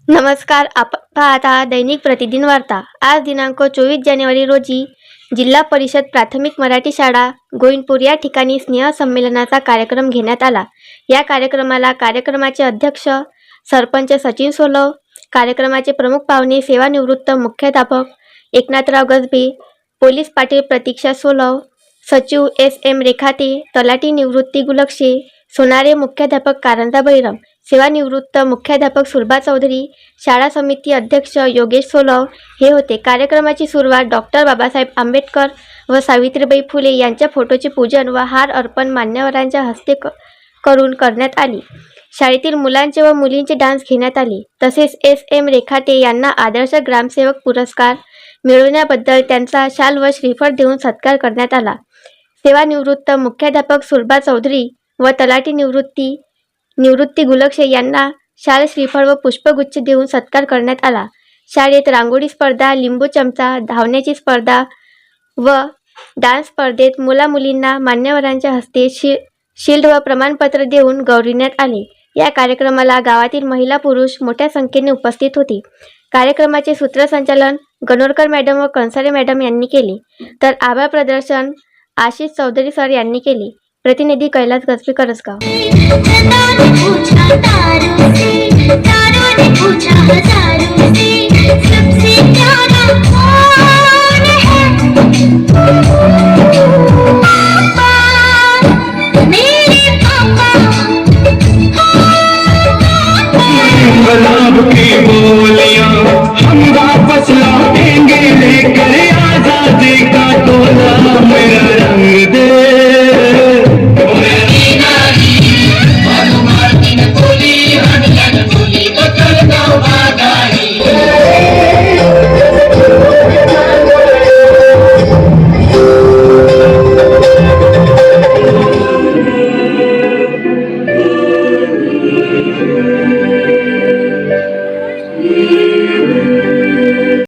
नमस्कार. आपण पाहत आहात दैनिक प्रतिदिन वार्ता. आज दिनांक 24 जानेवारी रोजी जिल्हा परिषद प्राथमिक मराठी शाळा गोविंदपूर या ठिकाणी स्नेहसंमेलनाचा कार्यक्रम घेण्यात आला. या कार्यक्रमाला कार्यक्रमाचे अध्यक्ष सरपंच सचिन सोलव, कार्यक्रमाचे प्रमुख पाहुणे सेवानिवृत्त मुख्याध्यापक एकनाथराव गजबे, पोलीस पाटील प्रतीक्षा सोलव, सचिव एस.एम. रेखाते, तलाठी निवृत्ती गुलक्षे, सोनारे मुख्याध्यापक कारंजा बैरम, सेवानिवृत्त मुख्याध्यापक सुलभा चौधरी, शाळा समिती अध्यक्ष योगेश सोलव हे होते. कार्यक्रमाची सुरुवात डॉक्टर बाबासाहेब आंबेडकर व सावित्रीबाई फुले यांच्या फोटोचे पूजन व हार अर्पण मान्यवरांच्या हस्ते करून करण्यात आली. शाळेतील मुलांचे व मुलींचे डान्स घेण्यात आले. तसेच एस.एम. रेखाटे यांना आदर्श ग्रामसेवक पुरस्कार मिळवण्याबद्दल त्यांचा शाल व श्रीफळ देऊन सत्कार करण्यात आला. सेवानिवृत्त मुख्याध्यापक सुलभा चौधरी व तलाठी निवृत्ती गुलक्षे यांना शाल, श्रीफळ व पुष्पगुच्छ देऊन सत्कार करण्यात आला. शाळेत रांगोळी स्पर्धा, लिंबू चमचा, धावण्याची स्पर्धा व डान्स स्पर्धेत मुला-मुलींना मान्यवरांच्या हस्ते शिल्ड व प्रमाणपत्र देऊन गौरविण्यात आले. या कार्यक्रमाला गावातील महिला पुरुष मोठ्या संख्येने उपस्थित होते. कार्यक्रमाचे सूत्रसंचालन गणोरकर मॅडम व कंसारे मॅडम यांनी केले, तर आभार प्रदर्शन आशिष चौधरी सर यांनी केले. प्रतिनिधी कैलास गजबे, करसगाव. सबसे प्यारा कौन है?